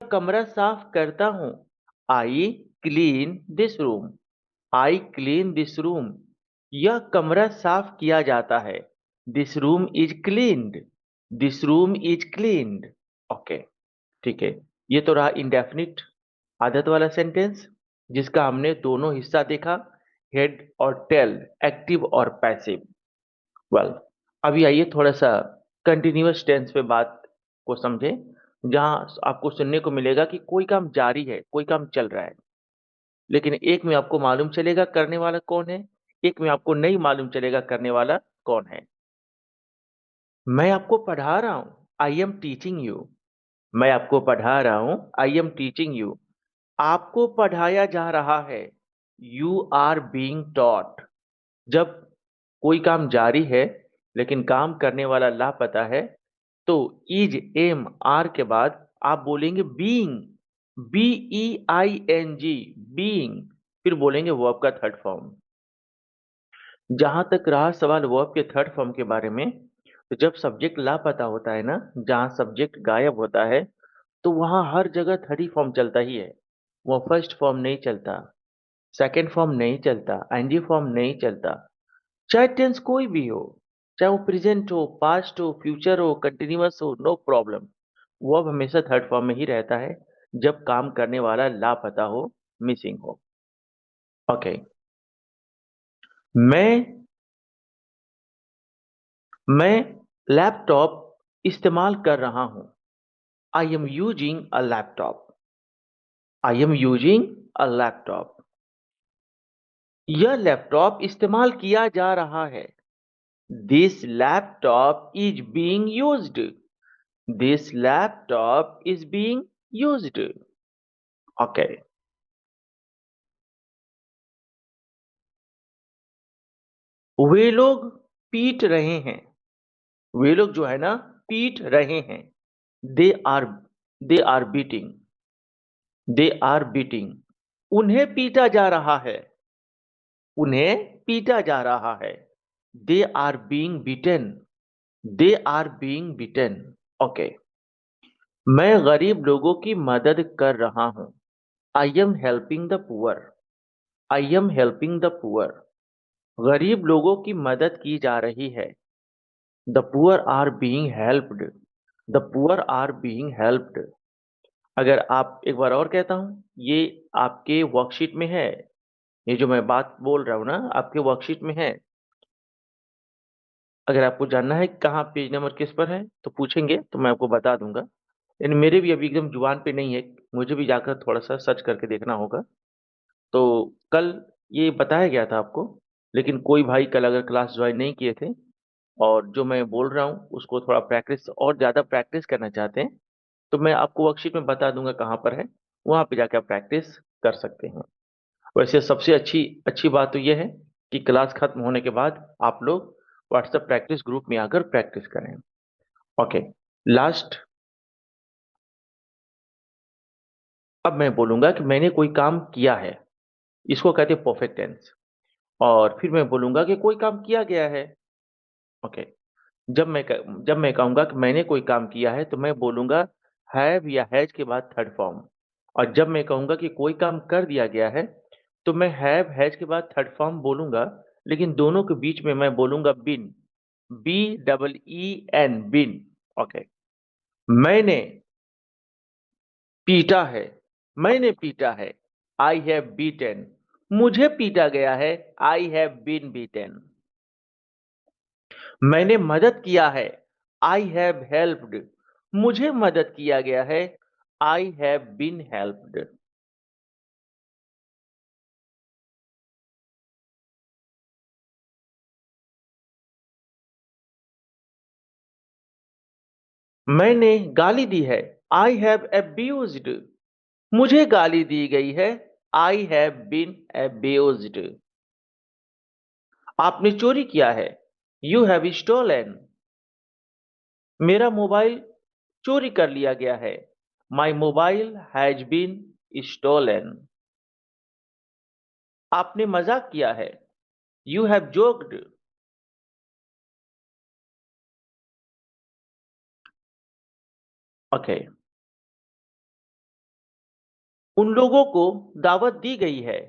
कमरा साफ करता हूँ। I clean this room. I clean this room. यह कमरा साफ किया जाता है। This room is cleaned. This room is cleaned. Okay, ठीक है। ये तो रहा इंडेफिनिट आदत वाला सेंटेंस, जिसका हमने दोनों हिस्सा देखा, हेड और टेल, एक्टिव और पैसिव। वेल, अभी आइए थोड़ा सा कंटिन्यूअस टेंस पे बात को समझें, जहां आपको सुनने को मिलेगा कि कोई काम जारी है, कोई काम चल रहा है, लेकिन एक में आपको मालूम चलेगा करने वाला कौन है, एक में आपको नहीं मालूम चलेगा करने वाला कौन है। मैं आपको पढ़ा रहा हूं। I am teaching you. मैं आपको पढ़ा रहा हूं। I am teaching you. आपको पढ़ाया जा रहा है। You are being taught. जब कोई काम जारी है लेकिन काम करने वाला लापता है, तो इज एम आर के बाद आप बोलेंगे बीइंग। BEING, being. फिर बोलेंगे वर्ब का थर्ड फॉर्म। जहां तक रहा सवाल वर्ब के थर्ड फॉर्म के बारे में, तो जब सब्जेक्ट लापता होता है ना, जहां सब्जेक्ट गायब होता है, तो वहां हर जगह थर्ड फॉर्म चलता ही है। वो फर्स्ट फॉर्म नहीं चलता, सेकंड फॉर्म नहीं चलता, एनजी फॉर्म नहीं चलता। चाहे टेंस कोई भी हो, चाहे वो प्रेजेंट हो, पास्ट हो, फ्यूचर हो, कंटिन्यूअस हो, नो प्रॉब्लम। वो अब हमेशा थर्ड फॉर्म में ही रहता है जब काम करने वाला लापता हो, मिसिंग हो। ओके। मैं मैं लैपटॉप इस्तेमाल कर रहा हूं। I am using a laptop. I am using a laptop. यह लैपटॉप इस्तेमाल किया जा रहा है। This laptop is being used. This laptop is being used. Okay. वे लोग पीट रहे हैं। वे लोग जो है ना, पीट रहे हैं। They are they are beating. They are beating. उन्हें पीटा जा रहा है। उन्हें पीटा जा रहा है। They are being beaten. They are being beaten. Okay. मैं गरीब लोगों की मदद कर रहा हूं। I am helping the poor. I am helping the poor. गरीब लोगों की मदद की जा रही है। The poor are being helped. The poor are being helped. अगर आप एक बार और कहता हूं, ये आपके वर्कशीट में है। ये जो मैं बात बोल रहा हूं ना, आपके वर्कशीट में है। अगर आपको जानना है कहाँ पेज नंबर किस पर है, तो पूछेंगे तो मैं आपको बता दूंगा। लेकिन मेरे भी अभी एकदम जुबान पे नहीं है, मुझे भी जाकर थोड़ा सा सर्च करके देखना होगा। तो कल ये बताया गया था आपको, लेकिन कोई भाई कल अगर क्लास ज्वाइन नहीं किए थे और जो मैं बोल रहा हूँ उसको थोड़ा प्रैक्टिस और ज़्यादा प्रैक्टिस करना चाहते हैं, तो मैं आपको वर्कशीट में बता दूंगा कहाँ पर है। वहाँ पे जाकर आप प्रैक्टिस कर सकते हैं। वैसे सबसे अच्छी अच्छी बात तो यह है कि क्लास खत्म होने के बाद आप लोग व्हाट्सएप प्रैक्टिस ग्रुप में आकर प्रैक्टिस करें। ओके। लास्ट, अब मैं बोलूंगा कि मैंने कोई काम किया है। इसको कहते हैं परफेक्ट टेंस। और फिर मैं बोलूंगा कि कोई काम किया गया है। ओके। जब मैं कहूंगा कि मैंने कोई काम किया है, तो मैं बोलूंगा हैव या हैज के बाद थर्ड फॉर्म। और जब मैं कहूंगा कि कोई काम कर दिया गया है, तो मैं हैव हैज के बाद थर्ड फॉर्म बोलूंगा, लेकिन दोनों के बीच में मैं बोलूंगा बिन। BEEN, bin. ओके। मैंने पीटा है। मैंने पीटा है। I have beaten. मुझे पीटा गया है। I have been beaten. मैंने मदद किया है। I have helped. मुझे मदद किया गया है। I have been helped. मैंने गाली दी है। I have abused. मुझे गाली दी गई है। I have been abused. आपने चोरी किया है। You have stolen. मेरा मोबाइल चोरी कर लिया गया है। My mobile has been stolen. आपने मजाक किया है। You have joked. ओके। उन लोगों को दावत दी गई है।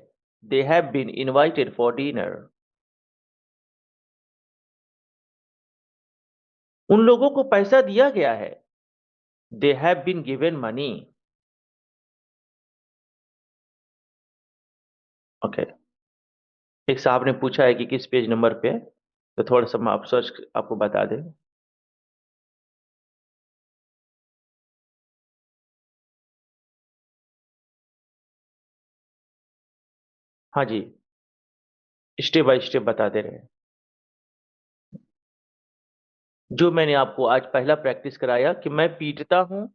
They have been invited for dinner. उन लोगों को पैसा दिया गया है। They have been given money. Okay. एक साहब ने पूछा है कि किस पेज नंबर पे है, तो थोड़ा सा मैं आप सर्च आपको बता दें। हाँ जी, स्टेप बाय स्टेप बता दे रहे हैं। जो मैंने आपको आज पहला प्रैक्टिस कराया कि मैं पीटता हूं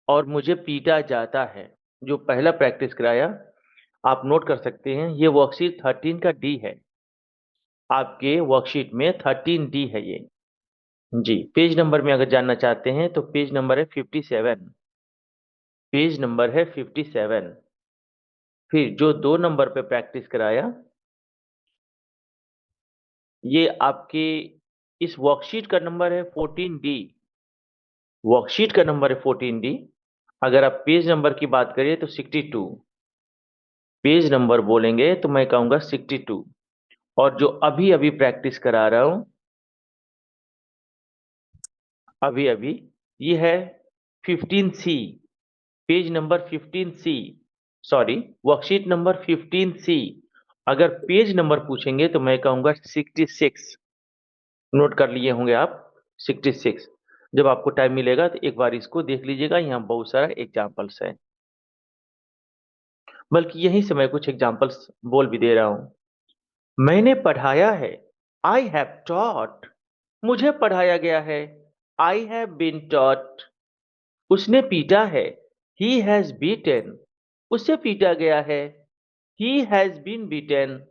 और मुझे पीटा जाता है। जो पहला प्रैक्टिस कराया, आप नोट कर सकते हैं। ये वर्कशीट 13 का डी है। आपके वर्कशीट में 13 डी है ये। जी, पेज नंबर में अगर जानना चाहते हैं तो पेज नंबर है 57। पेज नंबर है 57। फिर जो 2 नंबर पे प्रैक्टिस कराया, ये आपके इस वर्कशीट का नंबर है 14 डी। वर्कशीट का नंबर है 14 डी। अगर आप पेज नंबर की बात करिए तो 62। पेज नंबर बोलेंगे तो मैं कहूंगा 62। और जो अभी अभी प्रैक्टिस करा रहा हूं, अभी अभी, ये है 15 सी। पेज नंबर 15 सी। सॉरी, वर्कशीट नंबर 15 सी। अगर पेज नंबर पूछेंगे तो मैं कहूंगा 66। नोट कर लिए होंगे आप, 66। जब आपको टाइम मिलेगा तो एक बार इसको देख लीजिएगा, यहाँ बहुत सारा एग्जाम्पल्स है। बल्कि यहीं से मैं कुछ एग्जाम्पल्स बोल भी दे रहा हूं। मैंने पढ़ाया है। I have taught. मुझे पढ़ाया गया है। I have been taught. उसने पीटा है। He has beaten. उसे पीटा गया है। He has been beaten.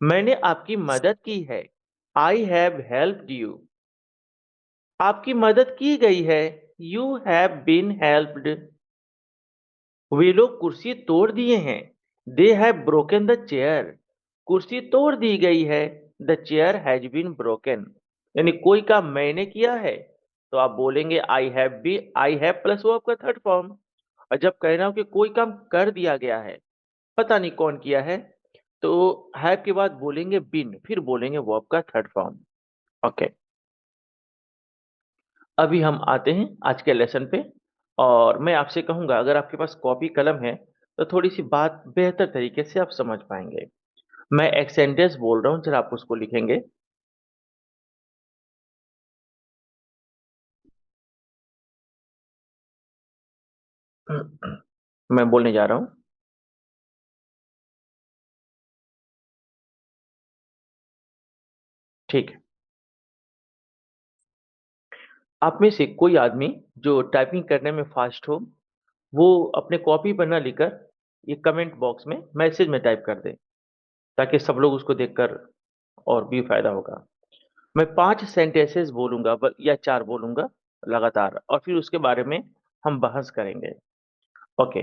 मैंने आपकी मदद की है। I have helped you. आपकी मदद की गई है। You have been helped. वे लोग कुर्सी तोड़ दिए हैं। They have broken the chair. कुर्सी तोड़ दी गई है। The chair has been broken. यानी कोई काम मैंने किया है तो आप बोलेंगे I have be, I have plus वो आपका थर्ड फॉर्म। और जब कहना हो कि कोई काम कर दिया गया है, पता नहीं कौन किया है, तो हैव के बाद बोलेंगे बीन, फिर बोलेंगे वो आपका थर्ड फॉर्म। ओके। अभी हम आते हैं आज के लेसन पे। और मैं आपसे कहूंगा, अगर आपके पास कॉपी कलम है तो थोड़ी सी बात बेहतर तरीके से आप समझ पाएंगे। मैं एक सेंटेंस बोल रहा हूं, जरा आप उसको लिखेंगे। मैं बोलने जा रहा हूं। ठीक है। आप में से कोई आदमी जो टाइपिंग करने में फास्ट हो, वो अपने कॉपी पर ना लिखकर ये कमेंट बॉक्स में मैसेज में टाइप कर दे, ताकि सब लोग उसको देखकर और भी फायदा होगा। मैं 5 सेंटेंसेस बोलूंगा, या 4 बोलूंगा लगातार, और फिर उसके बारे में हम बहस करेंगे। ओके।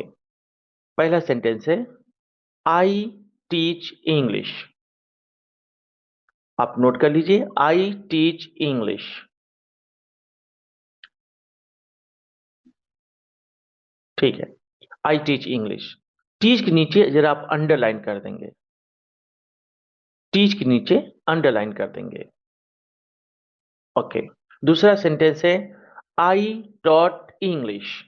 पहला सेंटेंस है, आई टीच इंग्लिश। आप नोट कर लीजिए, आई टीच इंग्लिश। ठीक है। I teach English. टीच के नीचे जरा आप अंडरलाइन कर देंगे। टीच के नीचे अंडरलाइन कर देंगे। ओके। दूसरा सेंटेंस है, I taught English.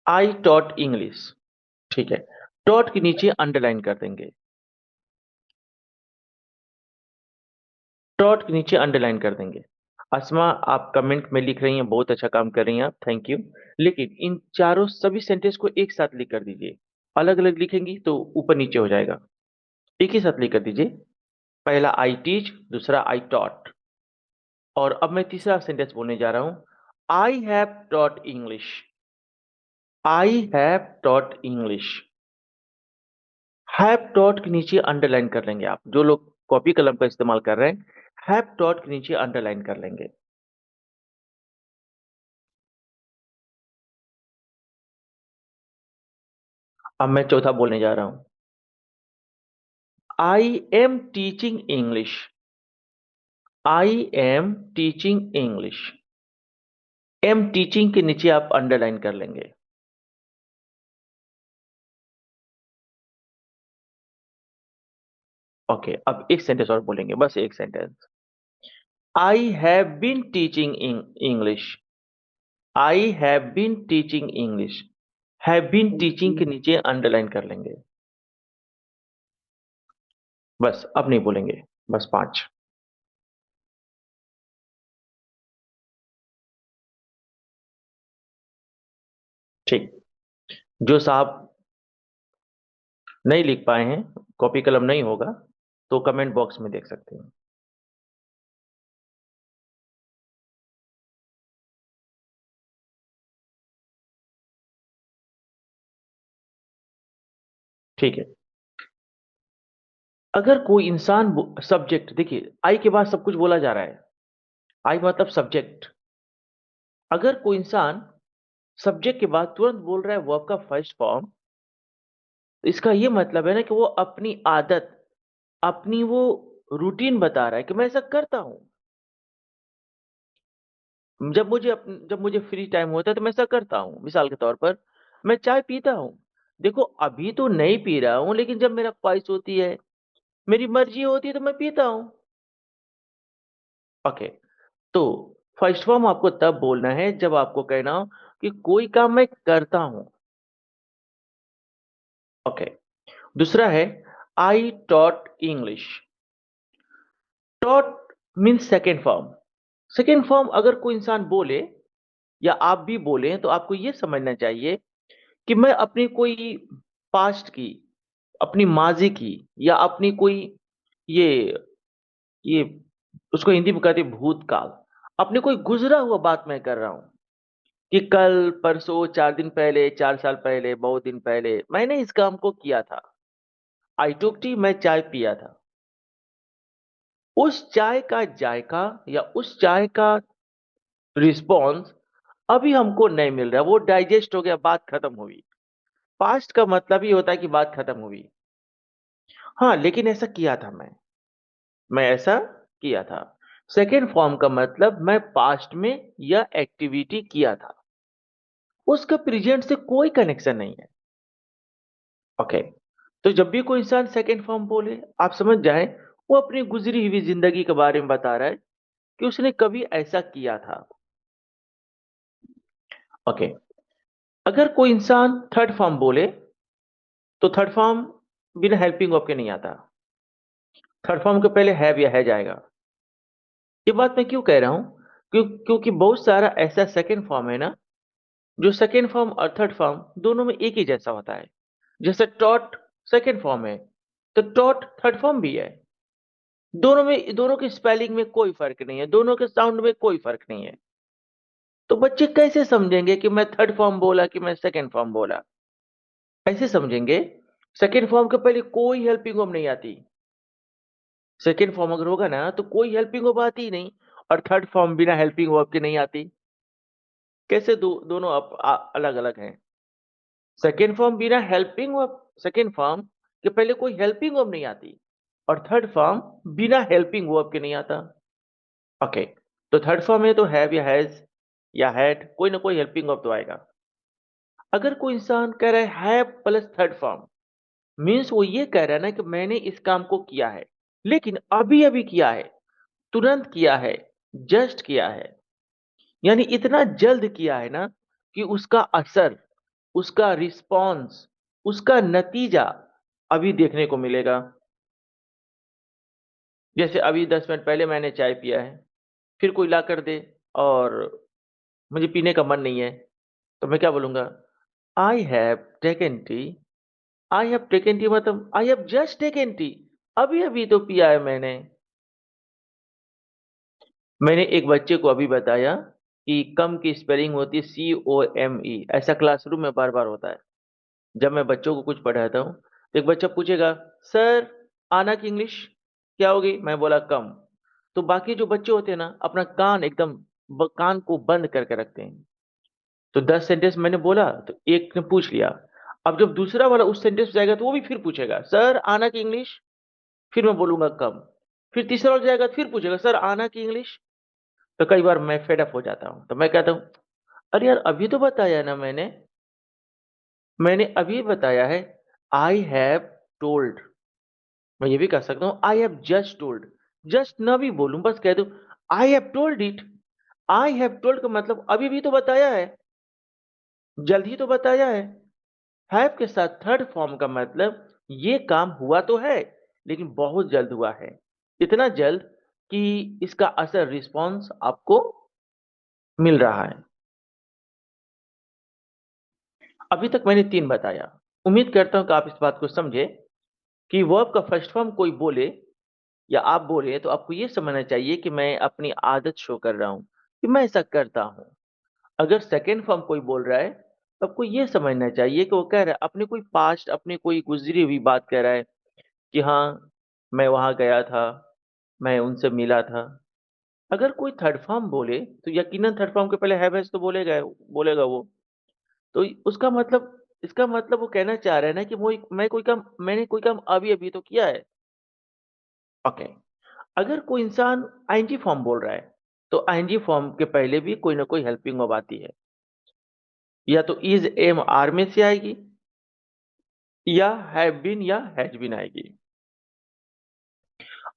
I taught English. ठीक है। टॉट के नीचे अंडरलाइन कर देंगे। टॉट के नीचे अंडरलाइन कर देंगे। अस्मा, आप कमेंट में लिख रही हैं, बहुत अच्छा काम कर रही हैं आप, थैंक यू। लेकिन इन चारों सभी सेंटेंस को एक साथ लिख कर दीजिए। अलग अलग लिखेंगी तो ऊपर नीचे हो जाएगा। एक ही साथ लिख कर दीजिए। पहला आई टीच, दूसरा आई टॉट। और अब मैं तीसरा सेंटेंस बोलने जा रहा हूं, आई have taught English. I have taught English. Have taught के नीचे अंडरलाइन कर लेंगे। आप जो लोग कॉपी कलम का इस्तेमाल कर रहे हैं, हैव टॉट के नीचे अंडरलाइन कर लेंगे। अब मैं चौथा बोलने जा रहा हूं, I am teaching English. I am teaching English. Am teaching के नीचे आप अंडरलाइन कर लेंगे। ओके, अब एक सेंटेंस और बोलेंगे, बस एक sentence. I have been teaching English. I have been teaching English. Have been teaching के नीचे अंडरलाइन कर लेंगे। बस अब नहीं बोलेंगे। बस 5। ठीक। जो साहब नहीं लिख पाए हैं, कॉपी कलम नहीं होगा, तो कमेंट बॉक्स में देख सकते हैं। ठीक है। अगर कोई इंसान सब्जेक्ट, देखिए आई के बाद सब कुछ बोला जा रहा है। आई मतलब सब्जेक्ट। अगर कोई इंसान सब्जेक्ट के बाद तुरंत बोल रहा है वर्ब का फर्स्ट फॉर्म, तो इसका ये मतलब है ना कि वो अपनी आदत, अपनी वो रूटीन बता रहा है कि मैं ऐसा करता हूं। जब मुझे फ्री टाइम होता है तो मैं ऐसा करता हूँ। मिसाल के तौर पर, मैं चाय पीता हूँ। देखो अभी तो नहीं पी रहा हूँ, लेकिन जब मेरा ख्वाहिश होती है, मेरी मर्जी होती है, तो मैं पीता हूँ। ओके। तो फर्स्ट फॉर्म आपको तब बोलना है जब आपको कहना हो कि कोई काम मैं करता हूँ। ओके। दूसरा है I taught English. Taught means second form. Second form अगर कोई इंसान बोले या आप भी बोले, तो आपको ये समझना चाहिए कि मैं अपनी कोई पास्ट की, अपनी माजी की, या अपनी कोई ये ये उसको हिंदी में कहते हैं भूतकाल, अपनी कोई गुजरा हुआ बात मैं कर रहा हूं कि कल परसों 4 दिन पहले, 4 साल पहले, बहुत दिन पहले मैंने इस काम को किया था। आई टुक टी, मैं चाय पिया था। उस चाय का जायका या उस चाय का रिस्पॉन्स अभी हमको नहीं मिल रहा, वो डाइजेस्ट हो गया, बात खत्म हुई। पास्ट का मतलब ही होता है कि बात खत्म हुई। हाँ, लेकिन ऐसा किया था मैं ऐसा किया था। सेकेंड फॉर्म का मतलब मैं पास्ट में यह एक्टिविटी किया था, उसका प्रेजेंट से कोई कनेक्शन नहीं है। ओके। तो जब भी कोई इंसान सेकेंड फॉर्म बोले, आप समझ जाएं वो अपनी गुजरी हुई जिंदगी के बारे में बता रहा है कि उसने कभी ऐसा किया था। ओके। अगर कोई इंसान थर्ड फॉर्म बोले, तो थर्ड फॉर्म बिना हेल्पिंग वर्ब के नहीं आता। थर्ड फॉर्म के पहले हैव या है जाएगा। ये बात मैं क्यों कह रहा हूं? क्योंकि बहुत सारा ऐसा सेकेंड फॉर्म है ना, जो सेकेंड फॉर्म और थर्ड फॉर्म दोनों में एक ही जैसा होता है। जैसे टॉट सेकेंड फॉर्म है, तो टॉट थर्ड फॉर्म भी है। दोनों की स्पेलिंग में कोई फर्क नहीं है, दोनों के साउंड में कोई फर्क नहीं है। तो बच्चे कैसे समझेंगे कि मैं थर्ड फॉर्म बोला कि मैं सेकेंड फॉर्म बोला? ऐसे समझेंगे, सेकेंड फॉर्म के पहले कोई हेल्पिंग वर्ब नहीं आती। सेकेंड फॉर्म अगर होगा ना, तो कोई हेल्पिंग वर्ब आती ही नहीं। और थर्ड फॉर्म बिना हेल्पिंग वर्ब के नहीं आती। कैसे दोनों अलग अलग हैं? सेकेंड फॉर्म बिना हेल्पिंग वर्ब, सेकेंड फॉर्म के पहले कोई हेल्पिंग वर्ब नहीं आती। और थर्ड फॉर्म बिना हेल्पिंग वर्ब के नहीं आता। ओके। तो थर्ड फॉर्म में तो हैव या हैज या हैड, कोई ना कोई हेल्पिंग वर्ब तो आएगा। अगर कोई इंसान कह रहा है have plus third form, means वो ये कह रहा है ना कि मैंने इस काम को किया है, लेकिन अभी अभी किया है, तुरंत किया है, जस्ट किया है। यानी इतना जल्द किया है ना कि उसका असर, उसका रिस्पॉन्स, उसका नतीजा अभी देखने को मिलेगा। जैसे अभी 10 मिनट पहले मैंने चाय पिया है, फिर कोई ला कर दे और मुझे पीने का मन नहीं है, तो मैं क्या बोलूंगा? I have taken tea. I have taken tea मतलब I have just taken tea, अभी अभी तो पिया है मैंने। मैंने एक बच्चे को अभी बताया कि कम की स्पेलिंग होती है COME। ऐसा क्लासरूम में बार बार होता है। जब मैं बच्चों को कुछ पढ़ाता हूँ, तो एक बच्चा पूछेगा, सर आना की इंग्लिश क्या होगी? मैं बोला कम। तो बाकी जो बच्चे होते हैं ना, अपना कान एकदम कान को बंद करके रखते हैं। तो 10 सेंटेंस मैंने बोला, तो एक ने पूछ लिया। अब जब दूसरा वाला उस सेंटेंस जाएगा, तो वो भी फिर पूछेगा, सर आना की इंग्लिश। फिर मैं बोलूंगा कम। फिर तीसरा वाला जाएगा, फिर पूछेगा, सर आना की इंग्लिश। तो कई बार मैं फेड अप हो जाता हूँ, तो मैं कहता हूँ अरे यार, अभी तो बताया ना मैंने अभी बताया है। I have told. मैं ये भी कह सकता हूँ आई हैव जस्ट टोल्ड। जस्ट ना भी बोलूं, बस कह दूं I have told it. I have told का मतलब अभी भी तो बताया है, जल्द ही तो बताया है। हैव के साथ थर्ड फॉर्म का मतलब ये काम हुआ तो है, लेकिन बहुत जल्द हुआ है। इतना जल्द कि इसका असर रिस्पॉन्स आपको मिल रहा है। अभी तक मैंने तीन बताया। उम्मीद करता हूं कि आप इस बात को समझे कि वर्ब का फर्स्ट फॉर्म कोई बोले या आप बोले तो आपको ये समझना चाहिए कि मैं अपनी आदत शो कर रहा हूं कि मैं ऐसा करता हूं। अगर सेकेंड फॉर्म कोई बोल रहा है तो आपको ये समझना चाहिए कि वो कह रहा है अपने कोई पास्ट, अपने कोई गुजरी हुई बात कह रहा है कि हाँ, मैं वहां गया था, मैं उनसे मिला था। अगर कोई थर्ड फॉर्म बोले तो यकीनन थर्ड फॉर्म के पहले हैव हैज तो बोलेगा वो। तो उसका मतलब, इसका मतलब वो कहना चाह रहा है ना कि मैंने कोई काम अभी अभी तो किया है। ओके। अगर कोई इंसान आईएनजी फॉर्म बोल रहा है तो आईएनजी फॉर्म के पहले भी कोई ना कोई हेल्पिंग वर्ब आती है। या तो इज एम आर में से आएगी, या हैव बीन या हैज बीन आएगी।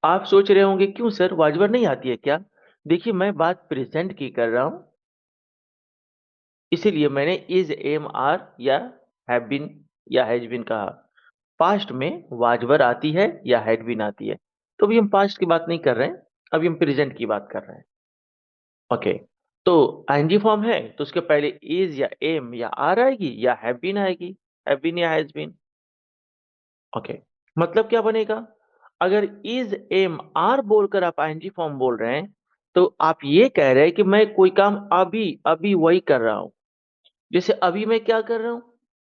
आप सोच रहे होंगे क्यों सर, वाजवर नहीं आती है क्या? देखिए, मैं बात प्रेजेंट की कर रहा हूं, इसीलिए मैंने इज एम आर या हैव बीन या हैज बीन कहा। पास्ट में वाजवर आती है या हैड बीन आती है। तो अभी हम पास्ट की बात नहीं कर रहे हैं, अभी हम प्रेजेंट की बात कर रहे हैं। ओके। तो आईएनजी फॉर्म है तो उसके पहले इज या एम या आर आएगी या हैव बीन आएगी, हैव बीन या हैज बीन। ओके। मतलब क्या बनेगा? अगर इज एम आर बोलकर आप आईएनजी फॉर्म बोल रहे हैं तो आप ये कह रहे हैं कि मैं कोई काम अभी अभी वही कर रहा हूं। जैसे अभी मैं क्या कर रहा हूं?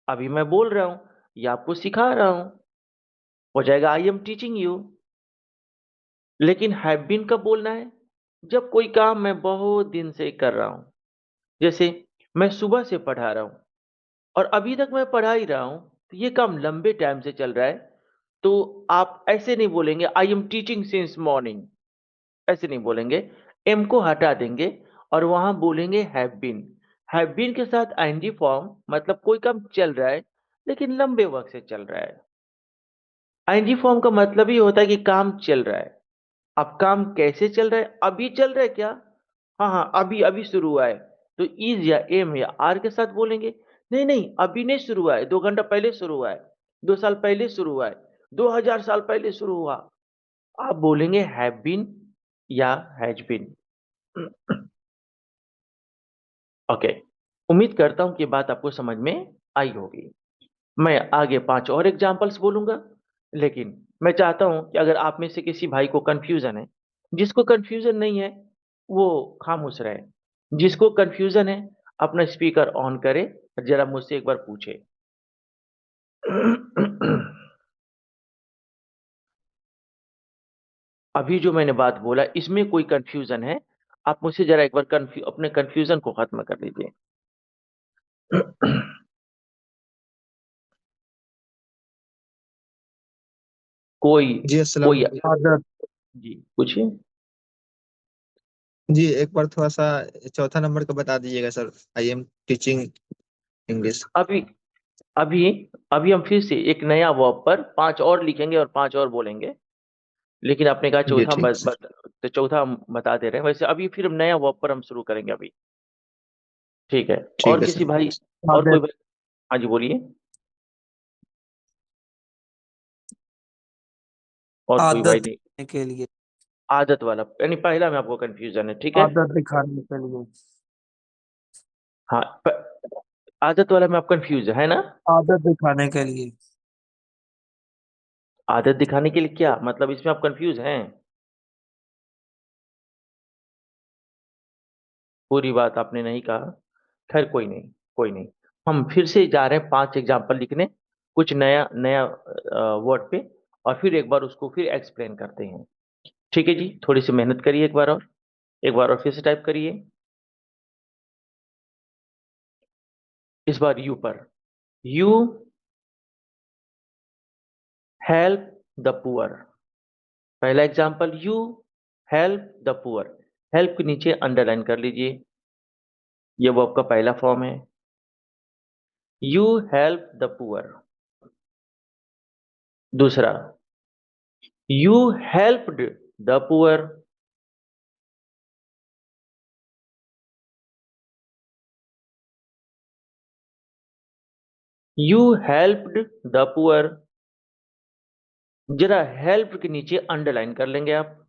अभी मैं बोल रहा हूं या आपको सिखा रहा हूं। हो जाएगा आई एम टीचिंग यू। लेकिन हैव बीन कब बोलना है? जब कोई काम मैं बहुत दिन से कर रहा हूं। जैसे मैं सुबह से पढ़ा रहा हूं और अभी तक मैं पढ़ा ही रहा हूं, तो ये काम लंबे टाइम से चल रहा है। तो आप ऐसे नहीं बोलेंगे आई एम टीचिंग सिंस मॉर्निंग, ऐसे नहीं बोलेंगे। एम को हटा देंगे और वहां बोलेंगे हैव बीन। हैव बीन के साथ आईएनजी फॉर्म मतलब कोई काम चल रहा है, लेकिन लंबे वक्त से चल रहा है। आईएनजी फॉर्म का मतलब ही होता है कि काम चल रहा है। अब काम कैसे चल रहा है? अभी चल रहा है क्या? हाँ हाँ, अभी अभी शुरू हुआ है। तो इज या एम या आर के साथ बोलेंगे। नहीं नहीं, अभी नहीं शुरू हुआ है, 2 घंटा पहले शुरू हुआ है, 2 साल पहले शुरू हुआ है, 2000 साल पहले शुरू हुआ। आप बोलेंगे हैव बीन या हैज बीन। ओके। उम्मीद करता हूं कि ये बात आपको समझ में आई होगी। मैं आगे 5 और एग्जाम्पल्स बोलूंगा, लेकिन मैं चाहता हूं कि अगर आप में से किसी भाई को कंफ्यूजन है, जिसको कंफ्यूजन नहीं है वो खामोश रहे, जिसको कंफ्यूजन है अपना स्पीकर ऑन करे और जरा मुझसे एक बार पूछे। अभी जो मैंने बात बोला इसमें कोई कंफ्यूजन है? आप मुझसे जरा एक बार अपने कंफ्यूजन को खत्म कर लीजिए। कोई जी अस्सलाम कोई वालेकुम। आदत। जी पूछिए। जी एक बार थोड़ा सा चौथा नंबर का बता दीजिएगा sir. I am teaching English. अभी अभी अभी हम फिर से एक नया वर्ब पर 5 और लिखेंगे और 5 और बोलेंगे। लेकिन आपने कहा जी चौथा हम ठीक सर। तो चौथा हम बता दे रहे हैं। वैसे अभी फिर हम नया वर्ब पर हम शुरू करेंगे अभी। ठीक है। और ठीक है किसी सर। भाई, और कोई आदत। भाई? हाँ जी बोलिए। और कोई भाई आदत नहीं? के लिए। आदत वाला यानी पहला में आपको कंफ्यूजन है, ठीक है। आदत दिखाने के लिए। हाँ, आदत वाला में आप कंफ्यूज है ना? आदत दिखाने के लिए। आदत दिखाने के लिए क्या मतलब, इसमें आप कंफ्यूज हैं? पूरी बात आपने नहीं कहा। खैर कोई नहीं, कोई नहीं। हम फिर से जा रहे हैं 5 एग्जाम्पल लिखने, कुछ नया नया वर्ड पे, और फिर एक बार उसको फिर एक्सप्लेन करते हैं। ठीक है जी, थोड़ी सी मेहनत करिए, एक बार और फिर से टाइप करिए। इस बार यू पर। You help the poor. पहला example, you help the poor. Help के नीचे अंडरलाइन कर लीजिए। ये वर्ब का पहला फॉर्म है। यू हेल्प द पुअर, दूसरा you helped the poor, you helped the poor. जरा हेल्प के नीचे अंडरलाइन कर लेंगे आप।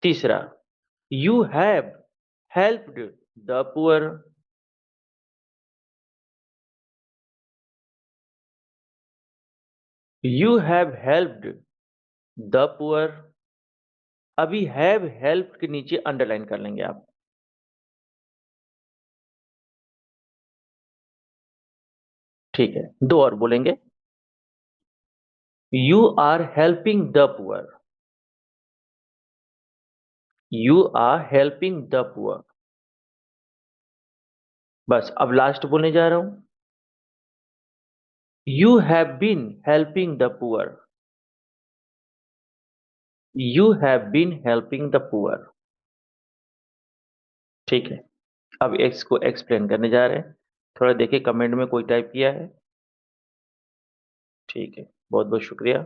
तीसरा you have helped the poor, you have helped the poor. अभी हैव हेल्प के नीचे अंडरलाइन कर लेंगे आप। ठीक है, दो और बोलेंगे। You are helping the poor, you are helping the poor. बस अब लास्ट बोलने जा रहा हूं। You have been helping the poor, you have been helping the poor. ठीक है, अब इसको एक्सप्लेन करने जा रहे हैं। थोड़ा देखिए कमेंट में कोई टाइप किया है। ठीक है, बहुत बहुत शुक्रिया।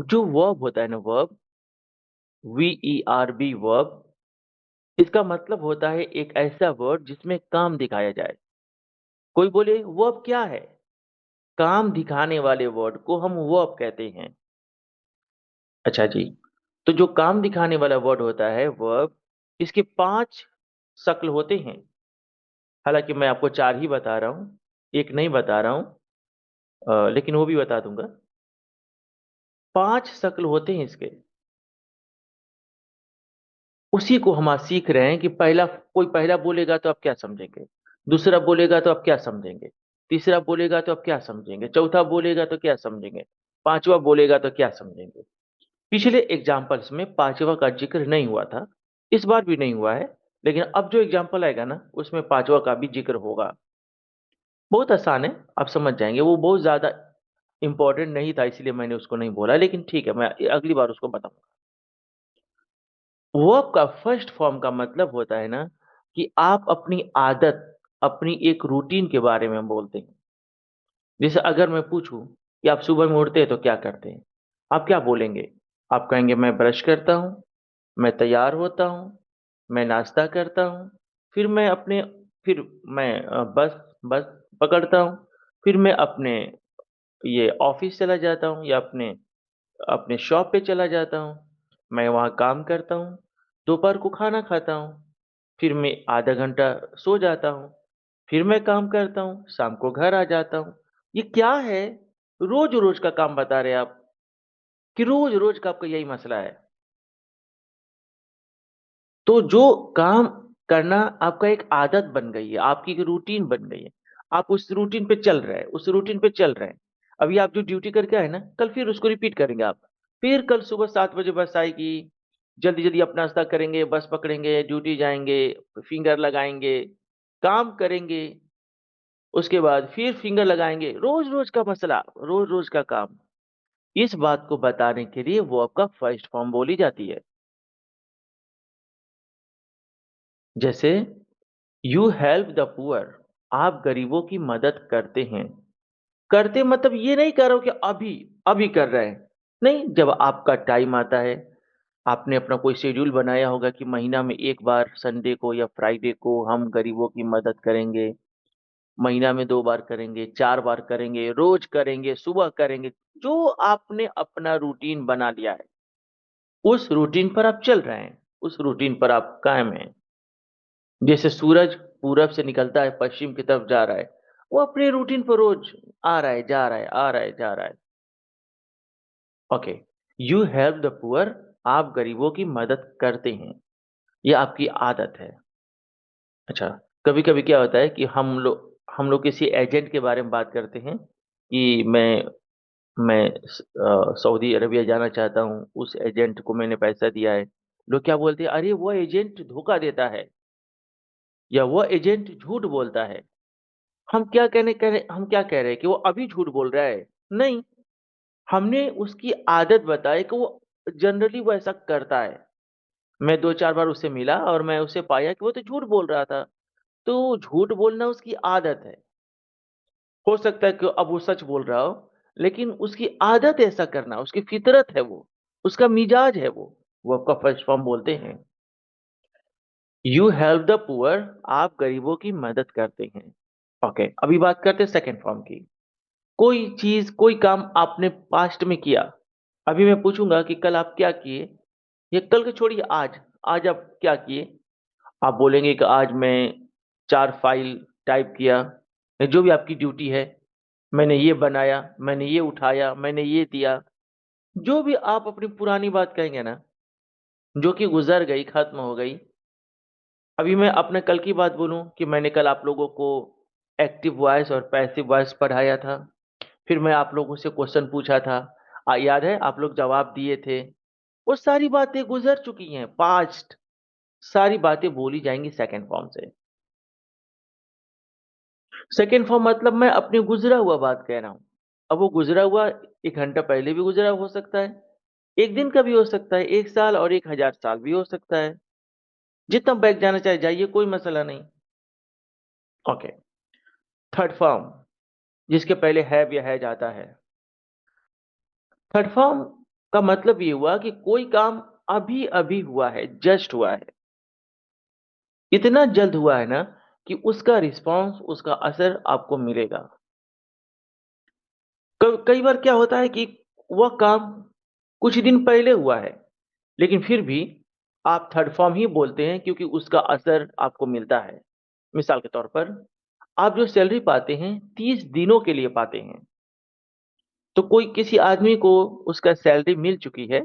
जो वर्ब होता है ना, वर्ब, VERB वर्ब, इसका मतलब होता है एक ऐसा वर्ड जिसमें काम दिखाया जाए। कोई बोले वर्ब क्या है? काम दिखाने वाले वर्ड को हम वर्ब कहते हैं। अच्छा जी, तो जो काम दिखाने वाला वर्ड होता है वर्ब, इसके 5 शक्ल होते हैं। हालांकि मैं आपको 4 ही बता रहा हूं, एक नहीं बता रहा हूं, लेकिन वो भी बता दूंगा। 5 शक्ल होते हैं इसके। उसी को हम आज सीख रहे हैं कि पहला बोलेगा तो आप क्या समझेंगे, दूसरा बोलेगा तो आप क्या समझेंगे, तीसरा बोलेगा तो आप क्या समझेंगे, चौथा बोलेगा तो क्या समझेंगे, पांचवा बोलेगा तो क्या समझेंगे। पिछले एग्जाम्पल्स में पांचवा का जिक्र नहीं हुआ था, इस बार भी नहीं हुआ है, लेकिन अब जो एग्जाम्पल आएगा ना उसमें पांचवा का भी जिक्र होगा। बहुत आसान है, आप समझ जाएंगे। वो बहुत ज्यादा इंपॉर्टेंट नहीं था इसलिए मैंने उसको नहीं बोला, लेकिन ठीक है, मैं अगली बार उसको बताऊंगा। वर्ब का फर्स्ट फॉर्म का मतलब होता है ना कि आप अपनी आदत, अपनी एक रूटीन के बारे में बोलते हैं। जैसे अगर मैं पूछूं कि आप सुबह में उठते हैं तो क्या करते हैं, आप क्या बोलेंगे? आप कहेंगे मैं ब्रश करता हूं, मैं तैयार होता हूं, मैं नाश्ता करता हूं, फिर मैं अपने फिर मैं बस बस पकड़ता हूं, फिर मैं अपने ये ऑफिस चला जाता हूं या अपने अपने शॉप पे चला जाता हूँ, मैं वहाँ काम करता हूँ, दोपहर को खाना खाता हूँ, फिर मैं आधा घंटा सो जाता हूँ, फिर मैं काम करता हूँ, शाम को घर आ जाता हूँ। ये क्या है? रोज-रोज का काम बता रहे हैं आप कि रोज-रोज का आपका यही मसला है। तो जो काम करना आपका एक आदत बन गई है, आपकी एक रूटीन बन गई है। आप उस रूटीन पे चल रहे हैं, उस रूटीन पे चल रहे हैं। अभी आप जो ड्यूटी करके आए ना, कल फिर उसको रिपीट करेंगे आप। फिर कल सुबह 7 बजे बस आएगी, जल्दी-जल्दी अपना नाश्ता करेंगे, बस पकड़ेंगे, ड्यूटी जाएँगे, फिंगर लगाएँगे, काम करेंगे, उसके बाद फिर फिंगर लगाएँगे। रोज़-रोज़ का मसला, रोज़-रोज़ का काम। इस बात को बताने के लिए वो आपका फर्स्ट फॉर्म बोली जाती है। जैसे यू हेल्प द पुअर, आप गरीबों की मदद करते हैं। करते मतलब ये नहीं कर रहा हूं कि अभी अभी कर रहे हैं। नहीं, जब आपका टाइम आता है, आपने अपना कोई शेड्यूल बनाया होगा कि महीना में एक बार संडे को या फ्राइडे को हम गरीबों की मदद करेंगे, महीना में 2 बार करेंगे, 4 बार करेंगे, रोज करेंगे, सुबह करेंगे। जो आपने अपना रूटीन बना लिया है, उस रूटीन पर आप चल रहे हैं, उस रूटीन पर आप कायम हैं। जैसे सूरज पूरब से निकलता है, पश्चिम की तरफ जा रहा है, वो अपने रूटीन पर रोज आ रहा है, जा रहा है, आ रहा है, जा रहा है। Okay, you help the poor, आप गरीबों की मदद करते हैं, ये आपकी आदत है। अच्छा, कभी-कभी क्या होता है कि हम लोग किसी एजेंट के बारे में बात करते हैं कि मैं सऊदी अरबिया जाना चाहता हूँ, उस एजेंट को मैंने पैसा दिया है। लोग क्या बोलते हैं, अरे वो एजेंट धोखा देता है या वो एजेंट झूठ बोलता है। हम क्या कह रहे हैं कि वो अभी झूठ बोल रहा है? नहीं, हमने उसकी आदत बताई कि वो जनरली वो ऐसा करता है। मैं 2-4 बार उससे मिला और मैं उसे पाया कि वो तो झूठ बोल रहा था। तो झूठ बोलना उसकी आदत है। हो सकता है कि अब वो सच बोल रहा हो, लेकिन उसकी आदत है ऐसा करना, उसकी फितरत है वो, उसका मिजाज है वो आपका फर्स्ट फॉर्म बोलते हैं। यू हेल्प द पुअर, आप गरीबों की मदद करते हैं। ओके, अभी बात करते हैं सेकंड फॉर्म की। कोई चीज, कोई काम आपने पास्ट में किया। अभी मैं पूछूंगा कि कल आप क्या किए, ये कल के छोड़िए, आज आज आप क्या किए। आप बोलेंगे कि आज मैं 4 फाइल टाइप किया, या जो भी आपकी ड्यूटी है, मैंने ये बनाया, मैंने ये उठाया, मैंने ये दिया। जो भी आप अपनी पुरानी बात कहेंगे ना, जो कि गुजर गई, खत्म हो गई। अभी मैं अपने कल की बात बोलूं कि मैंने कल आप लोगों को एक्टिव वॉइस और पैसिव वॉइस पढ़ाया था। फिर मैं आप लोगों से क्वेश्चन पूछा था, याद है, आप लोग जवाब दिए थे। वो सारी बातें गुजर चुकी हैं, पास्ट। सारी बातें बोली जाएंगी सेकंड फॉर्म से। सेकंड फॉर्म मतलब मैं अपने गुजरा हुआ बात कह रहा हूं। अब वो गुजरा हुआ 1 घंटा पहले भी गुजरा हो सकता है, 1 दिन का भी हो सकता है, 1 साल और 1000 साल भी हो सकता है। जितना बैक जाना चाहे जाइए, कोई मसला नहीं। ओके, थर्ड फॉर्म, जिसके पहले हैव या है जाता है। थर्ड फॉर्म का मतलब ये हुआ कि कोई काम अभी अभी हुआ है, जस्ट हुआ है, इतना जल्द हुआ है ना कि उसका रिस्पॉन्स, उसका असर आपको मिलेगा। कई बार क्या होता है कि वह काम कुछ दिन पहले हुआ है, लेकिन फिर भी आप थर्ड फॉर्म ही बोलते हैं क्योंकि उसका असर आपको मिलता है। मिसाल के तौर पर, आप जो सैलरी पाते हैं 30 दिनों के लिए पाते हैं। तो कोई किसी आदमी को उसका सैलरी मिल चुकी है,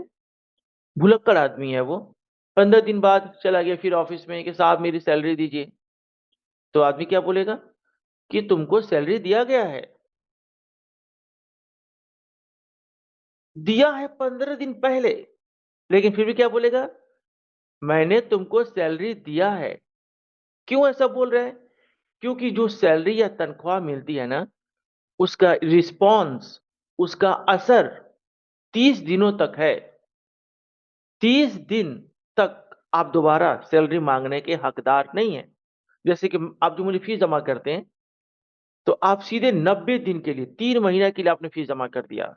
भुलक्कड़ आदमी है वो, 15 दिन बाद चला गया फिर ऑफिस में कि साहब मेरी सैलरी दीजिए। तो आदमी क्या बोलेगा कि तुमको सैलरी दिया गया है, दिया है 15 दिन पहले, लेकिन फिर भी क्या बोलेगा, मैंने तुमको सैलरी दिया है। क्यों ऐसा बोल रहा है? क्योंकि जो सैलरी या तनख्वाह मिलती है ना, उसका रिस्पॉन्स, उसका असर 30 दिनों तक है। 30 दिन तक आप दोबारा सैलरी मांगने के हकदार नहीं है। जैसे कि आप जो मुझे फीस जमा करते हैं, तो आप सीधे 90 दिन के लिए, 3 महीना के लिए आपने फीस जमा कर दिया।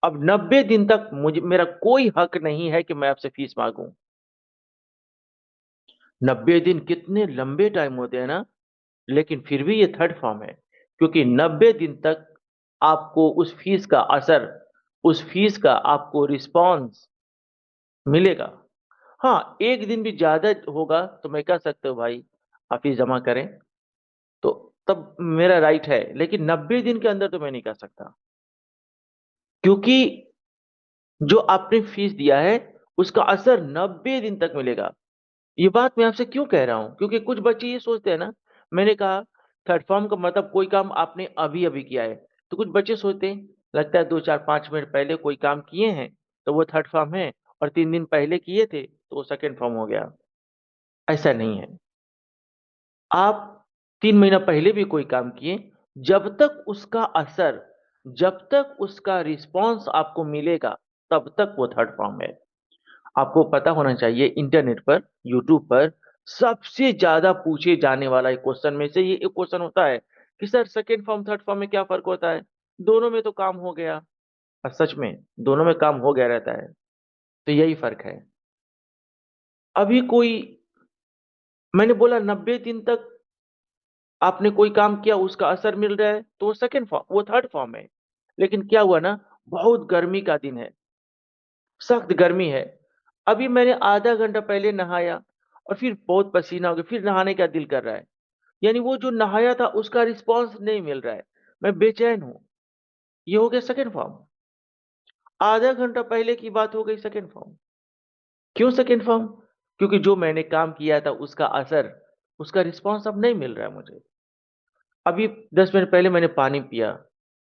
अब 90 दिन तक मुझे, मेरा कोई हक नहीं है कि मैं आपसे फीस मांगूं। 90 दिन कितने लंबे टाइम होते हैं ना, लेकिन फिर भी ये थर्ड फॉर्म है, क्योंकि 90 दिन तक आपको उस फीस का असर, उस फीस का आपको रिस्पॉन्स मिलेगा। हाँ, 1 दिन भी ज्यादा होगा तो मैं कह सकता हूँ भाई आप फीस जमा करें, तो तब मेरा राइट है, लेकिन 90 दिन के अंदर तो मैं नहीं कर सकता, क्योंकि जो आपने फीस दिया है उसका असर 90 दिन तक मिलेगा। ये बात मैं आपसे क्यों कह रहा हूं, क्योंकि कुछ बच्चे ये सोचते हैं ना, मैंने कहा थर्ड फॉर्म का मतलब कोई काम आपने अभी अभी किया है। तो कुछ बच्चे सोचते हैं, लगता है 2 4 5 मिनट पहले कोई काम किए हैं तो वो थर्ड फॉर्म है, और 3 दिन पहले किए थे तो वो सेकंड फॉर्म हो गया। ऐसा नहीं है। आप 3 महीना पहले भी कोई काम किए, जब तक उसका असर, जब तक उसका रिस्पॉन्स आपको मिलेगा, तब तक वो थर्ड फॉर्म है। आपको पता होना चाहिए, इंटरनेट पर, यूट्यूब पर सबसे ज्यादा पूछे जाने वाला एक क्वेश्चन में से ये एक क्वेश्चन होता है कि sir second form third form में क्या फर्क होता है, दोनों में तो काम हो गया। और सच में दोनों में काम हो गया रहता है। तो यही फर्क है। अभी कोई, मैंने बोला 90 दिन तक आपने कोई काम किया, उसका असर मिल रहा है, तो वो सेकंड फॉर्म, वो थर्ड फॉर्म है। लेकिन क्या हुआ ना, बहुत गर्मी का दिन है, सख्त गर्मी है, अभी मैंने आधा घंटा पहले नहाया और फिर बहुत पसीना हो गया, फिर नहाने का दिल कर रहा है, यानी वो जो नहाया था उसका रिस्पॉन्स नहीं मिल रहा है, मैं बेचैन हूं। ये हो गया सेकंड फॉर्म। आधा घंटा पहले की बात हो गई सेकंड फॉर्म। क्यों सेकंड फॉर्म? क्योंकि जो मैंने काम किया था उसका असर, उसका रिस्पॉन्स अब नहीं मिल रहा है मुझे। अभी 10 मिनट पहले मैंने पानी पिया,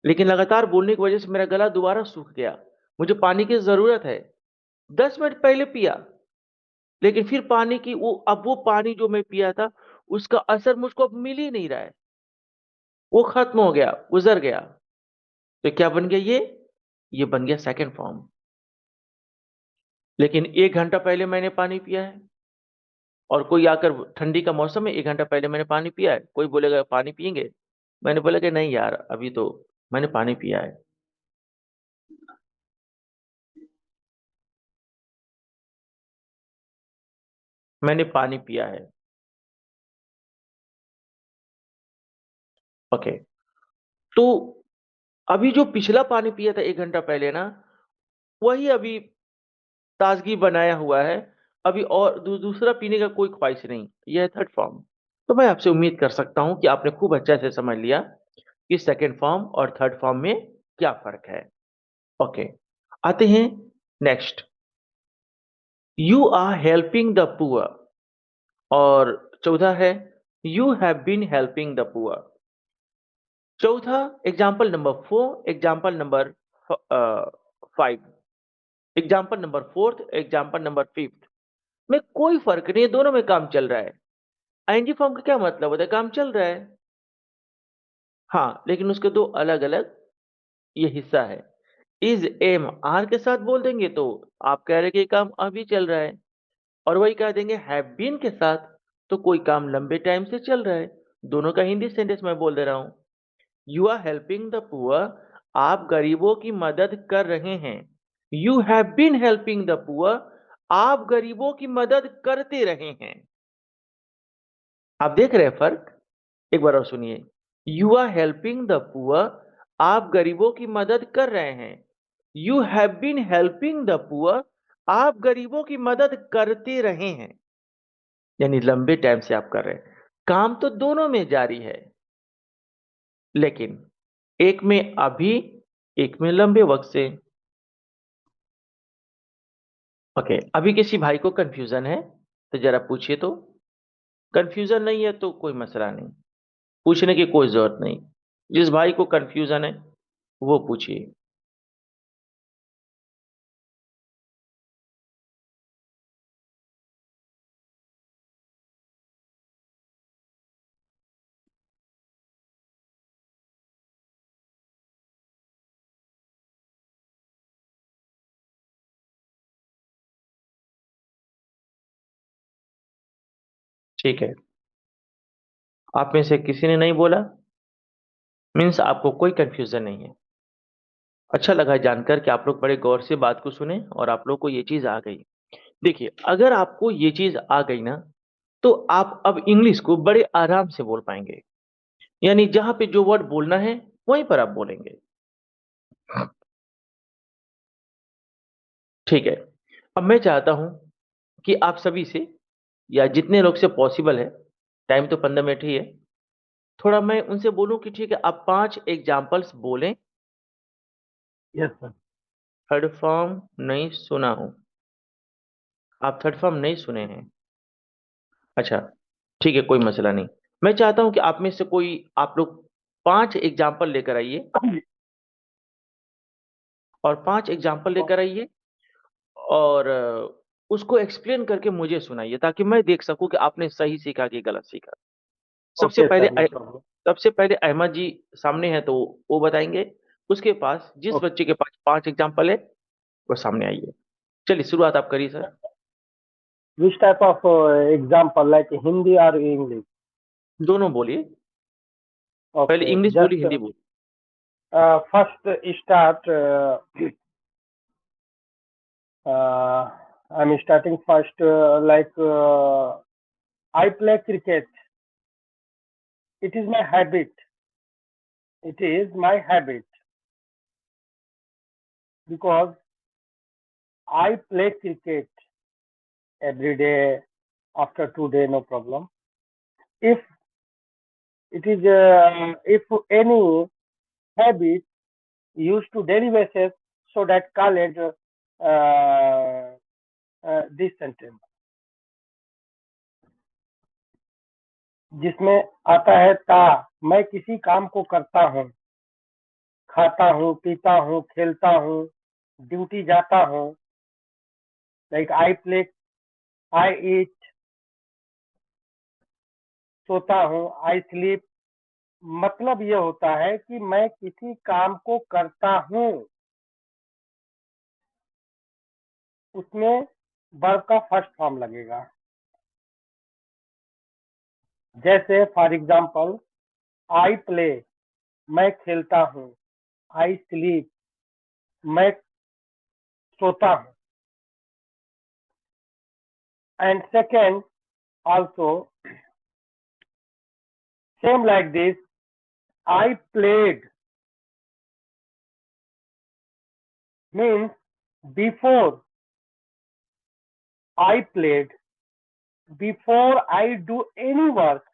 लेकिन लगातार बोलने की वजह से मेरा गला दोबारा सूख गया, मुझे पानी की जरूरत है। 10 मिनट पहले पिया, लेकिन फिर पानी की वो, अब वो पानी जो मैं पिया था उसका असर मुझको अब मिल ही नहीं रहा है, वो खत्म हो गया, गुजर गया। तो क्या बन गया ये? ये बन गया सेकंड फॉर्म। लेकिन 1 घंटा पहले मैंने पानी पिया है, और कोई आकर ठंडी का मौसम है, 1 घंटा पहले मैंने पानी पिया है, कोई बोलेगा पानी पियेंगे, मैंने बोला कि नहीं यार अभी तो मैंने पानी पिया है। मैंने पानी पिया है। ओके, तो अभी जो पिछला पानी पिया था 1 घंटा पहले ना, वही अभी ताजगी बनाया हुआ है। अभी और दूसरा पीने का कोई ख्वाहिश नहीं। यह है थर्ड फॉर्म। तो मैं आपसे उम्मीद कर सकता हूं कि आपने खूब अच्छे से समझ लिया कि सेकंड फॉर्म और थर्ड फॉर्म में क्या फर्क है। ओके, आते हैं next. You are helping the poor, और चौथा है you have been helping the poor. चौथा example number 4, example number 5, example number 4, example number 5 में कोई फर्क नहीं है, दोनों में काम चल रहा है। आईएनजी फॉर्म का क्या मतलब होता है? काम चल रहा है। हाँ, लेकिन उसके दो अलग अलग ये हिस्सा है। इज एम आर के साथ बोल देंगे तो आप कह रहे हैं कि काम अभी चल रहा है, और वही कह देंगे हैव बीन के साथ तो कोई काम लंबे टाइम से चल रहा है। दोनों का हिंदी सेंटेंस मैं बोल दे रहा हूं। You are helping the poor, आप गरीबों की मदद कर रहे हैं। You have been helping the poor, आप गरीबों की मदद करते रहे हैं। आप देख रहे हैं फर्क? एक बार और सुनिए। You are helping the poor, आप गरीबों की मदद कर रहे हैं। You have been helping the poor, आप गरीबों की मदद करते रहे हैं। यानी लंबे टाइम से आप कर रहे हैं। काम तो दोनों में जारी है, लेकिन एक में अभी, एक में लंबे वक्त से। ओके, अभी किसी भाई को कंफ्यूजन है तो जरा पूछिए तो। कंफ्यूजन नहीं है तो कोई मसला नहीं, पूछने की कोई जरूरत नहीं। जिस भाई को कंफ्यूजन है वो पूछिए। ठीक है, आप में से किसी ने नहीं बोला, मीन्स आपको कोई कंफ्यूजन नहीं है। अच्छा लगा जानकर कि आप लोग बड़े गौर से बात को सुने और आप लोग को ये चीज आ गई। देखिए, अगर आपको ये चीज आ गई ना, तो आप अब इंग्लिश को बड़े आराम से बोल पाएंगे। यानी जहां पे जो वर्ड बोलना है वहीं पर आप बोलेंगे। ठीक है, अब मैं चाहता हूं कि आप सभी से, या जितने लोग से पॉसिबल है, टाइम तो 15 मिनट ही है, थोड़ा मैं उनसे बोलूं कि ठीक है आप 5 एग्जाम्पल्स बोलें। Yes sir. थर्ड फॉर्म नहीं सुना हूं, आप थर्ड फॉर्म नहीं सुने हैं? अच्छा, ठीक है, कोई मसला नहीं। मैं चाहता हूं कि आप में से कोई, आप लोग 5 एग्जाम्पल लेकर आइए, और 5 एग्जाम्पल लेकर आइए, और उसको एक्सप्लेन करके मुझे सुनाइए, ताकि मैं देख सकूं कि आपने सही सीखा कि गलत सीखा। सबसे ओके पहले सर, नो प्रॉब्लम। सबसे पहले अहमद जी सामने है तो वो बताएंगे। उसके पास, जिस ओके। बच्चे के पास 5 एग्जाम्पल है, वो सामने आइए। चलिए शुरुआत आप करिए sir. Which type of example, like Hindi or English? दोनों बोलिए, पहले Okay, इंग्लिश just बोलिए, हिंदी बोलिए। first start. I'm starting first. I play cricket. It is my habit. It is my habit because I play cricket every day. After 2 days, no problem. If it is if any habit used to daily basis, so that call it this sentence, जिसमें आता है ता। मैं किसी काम को करता हूँ, खाता हूँ, पीता हूँ, खेलता हूँ, ड्यूटी जाता हूँ। लाइक आई प्ले, आई ईट, सोता हूँ, आई स्लीप। मतलब ये होता है कि मैं किसी काम को करता हूँ, उसमें वर्ब का फर्स्ट फॉर्म लगेगा। जैसे फॉर एग्जाम्पल आई प्ले, मैं खेलता हूँ। आई स्लीप, मैं सोता हूँ। And second also same like this, I played means before I played, before I do any work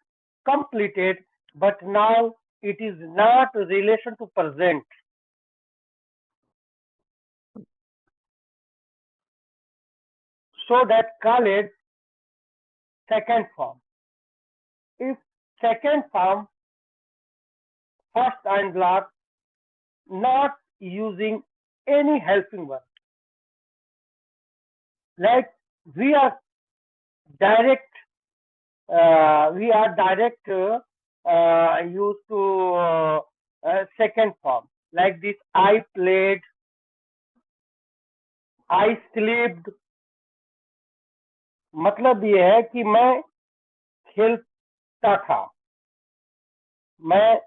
completed, but now it is not relation to present. So that call it second form. If second form, first and last, not using any helping verb, like we are direct used to second form like this, I played, I slept। मतलब ये है कि मैं खेलता था, मैं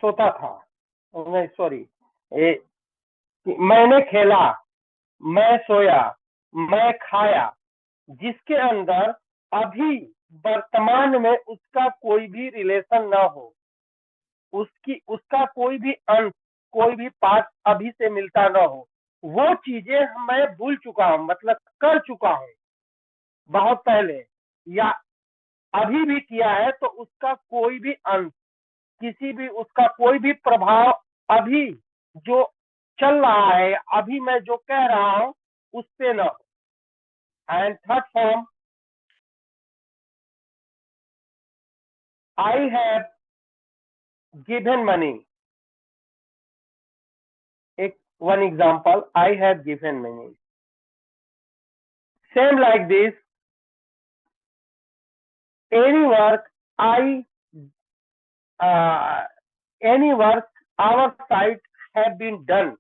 सोता था, नहीं सॉरी, मैंने खेला, मैं सोया, मैं खाया, जिसके अंदर अभी वर्तमान में उसका कोई भी रिलेशन ना हो, उसका कोई भी अंश, कोई भी पार्ट अभी से मिलता ना हो, वो चीजें मैं भूल चुका हूं, मतलब कर चुका हूं बहुत पहले या अभी भी किया है, तो उसका कोई भी अंश, किसी भी उसका कोई भी प्रभाव अभी जो चल रहा है, अभी मैं जो कह रहा हूं उस पे ना हो। And third form, I have given money. One example, I have given money. Same like this, any work our side have been done,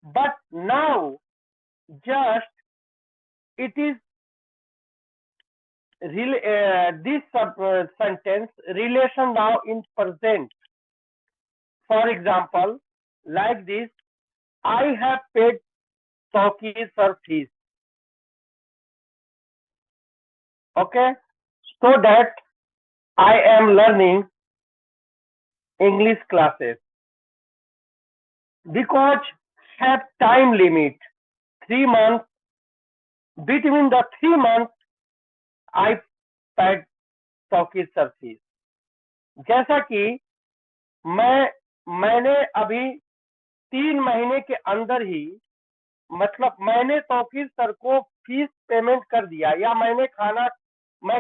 but now just it is this sentence relation now in present. For example, like this, I have paid Tawqir sir fees. Okay, so that I am learning English classes because have time limit 3 months. Between the 3 months, I paid Tawqir sir fees. जैसा कि मैंने अभी 3 महीने के अंदर ही, मतलब मैंने Tauqeer sir को फीस पेमेंट कर दिया, या मैं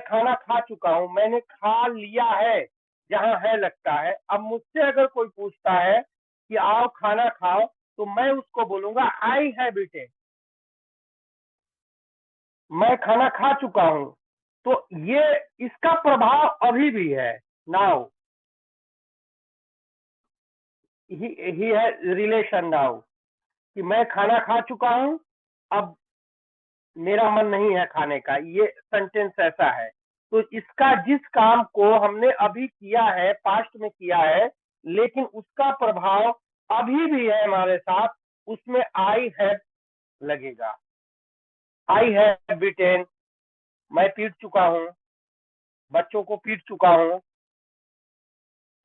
खाना खा चुका हूं, मैंने खा लिया है, जहां है लगता है। अब मुझसे अगर कोई पूछता है कि आओ खाना खाओ, तो मैं उसको बोलूंगा आई हैव ईटेन, मैं खाना खा चुका हूं। तो ये इसका प्रभाव अभी भी है, नाउ ही है रिलेशन नाउ, कि मैं खाना खा चुका हूं, अब मेरा मन नहीं है खाने का, ये सेंटेंस ऐसा है। तो इसका जिस काम को हमने अभी किया है, पास्ट में किया है, लेकिन उसका प्रभाव अभी भी है हमारे साथ, उसमें आई हैव लगेगा। आई हैव बीटेन, मैं पीट चुका हूं, बच्चों को पीट चुका हूं।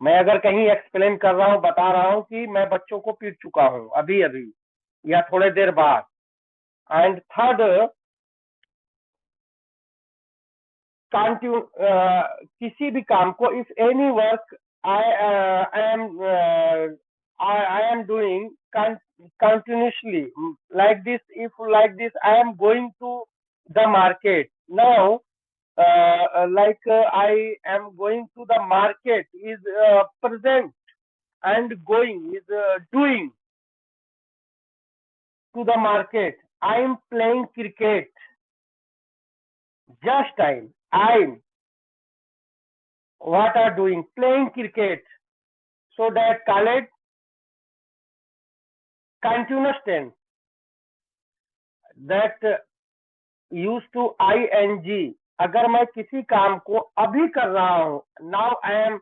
मैं अगर कहीं एक्सप्लेन कर रहा हूं, बता रहा हूं कि मैं बच्चों को पीट चुका हूं अभी अभी या थोड़ी देर बाद। एंड थर्ड, किसी भी काम को, if any work I am doing continuously like this, if like this I am going to the market now, I am going to the market is present, and going is doing to the market. I am playing cricket, just I'm what are doing, playing cricket. So that call it continuous tense. that used to ing. अगर मैं किसी काम को अभी कर रहा हूँ, now I am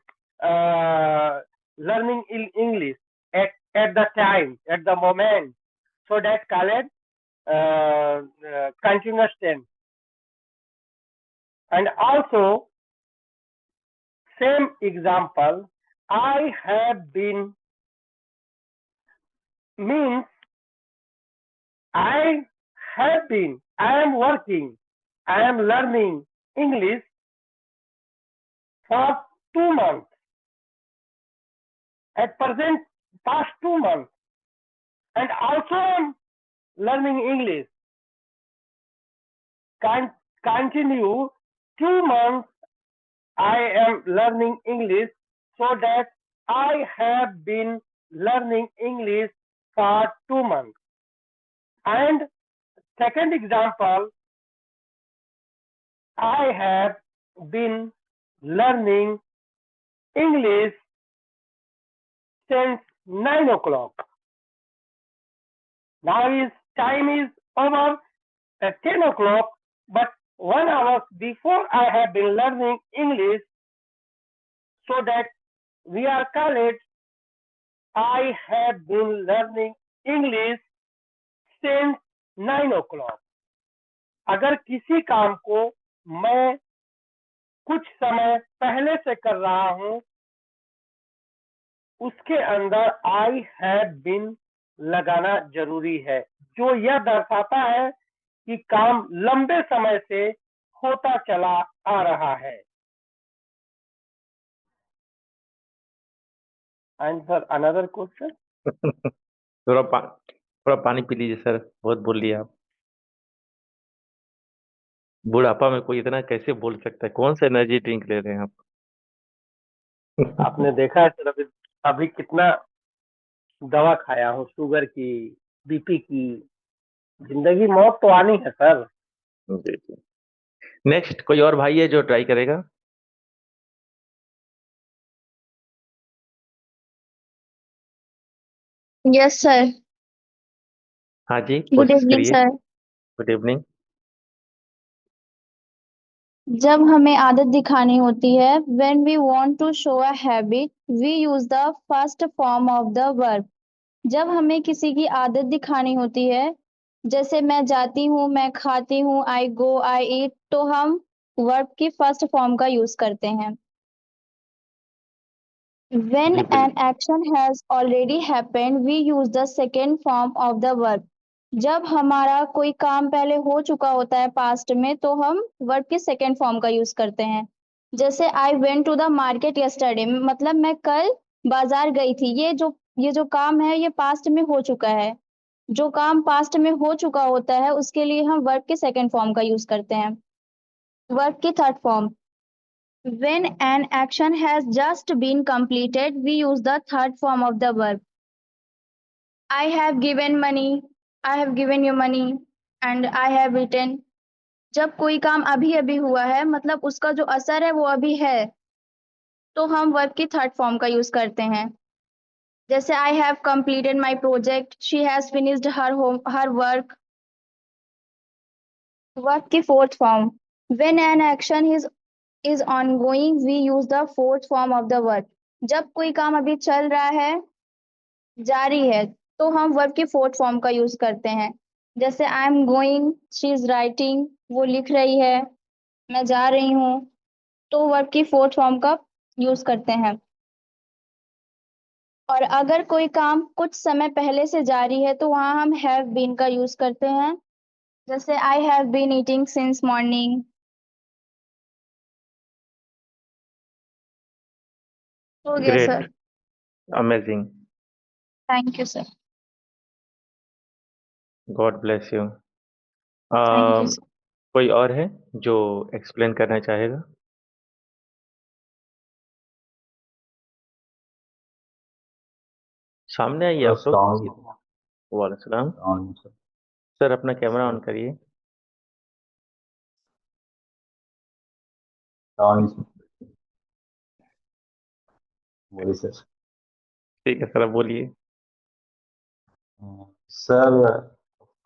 learning in English at the time, at the moment, so that called continuous tense. And also same example, I have been means I have been, I am working, I am learning English for 2 months. At present, past 2 months, and also I'm learning English. Continue 2 months. I am learning English, so that I have been learning English for 2 months. And second example, I have been learning English since 9 o'clock. Now time is over at 10 o'clock, but 1 hour before I have been learning English, so that we are called I have been learning English since 9 o'clock. अगर किसी काम को मैं कुछ समय पहले से कर रहा हूं, उसके अंदर I have been लगाना जरूरी है, जो यह दर्शाता है कि काम लंबे समय से होता चला आ रहा है. And sir, another question. थोड़ा पानी पी लीजिए सर, बहुत बोल लिया आप. बुढ़ापा में कोई इतना कैसे बोल सकता है? कौन सा एनर्जी ड्रिंक ले रहे हैं आप? आपने देखा है सर, अभी कितना दवा खाया हूँ, शुगर की, बीपी की. जिंदगी मौत तो आनी है सर. जी जी. नेक्स्ट कोई और भाई है जो ट्राई करेगा? Yes sir. हाँ जी, गुड कोशिश इवनिंग करिए. सर. Good evening. जब हमें आदत दिखानी होती है, when we want to show a habit, we use the first form of the verb. जब हमें किसी की आदत दिखानी होती है, जैसे मैं जाती हूँ, मैं खाती हूँ, आई गो, आई ईट, तो हम वर्ब की फर्स्ट फॉर्म का यूज करते हैं. When जी an बिल्कुल. action has already happened, we use the second form of the verb. जब हमारा कोई काम पहले हो चुका होता है पास्ट में, तो हम वर्ब की सेकेंड फॉर्म का यूज करते हैं. जैसे I went to the market yesterday, मतलब मैं कल बाजार गई थी. ये जो काम है, ये पास्ट में हो चुका है. जो काम पास्ट में हो चुका होता है, उसके लिए हम वर्ब के सेकेंड फॉर्म का यूज करते हैं. वर्ब की third form, when an action has just been completed, we use the third form of the verb. I have given money, I have given you money, and I have eaten. जब कोई काम अभी अभी हुआ है, मतलब उसका जो असर है वो अभी है, तो हम वर्ब की थर्ड फॉर्म का यूज करते हैं. जैसे I have completed my project, she has finished her work. Verb की fourth form, when an action is ongoing, we use the fourth form of the verb. जब कोई काम अभी चल रहा है, जारी है, तो हम वर्ब की फोर्थ फॉर्म का यूज करते हैं. जैसे I am going, she is writing, वो लिख रही है, मैं जा रही हूँ, तो वर्ब की फोर्थ फॉर्म का यूज करते हैं. और अगर कोई काम कुछ समय पहले से जारी है, तो वहां हम हैव बीन का यूज करते हैं. जैसे I have been eating since morning. हो गया great. Sir. Amazing. Thank you sir. God bless you. Thank you. कोई और है जो एक्सप्लेन करना चाहेगा? सामने आइए आप लोग. वालेकुम सलाम. सर अपना कैमरा ऑन करिए. बोलिए सर. ठीक है सर, अब बोलिए. सर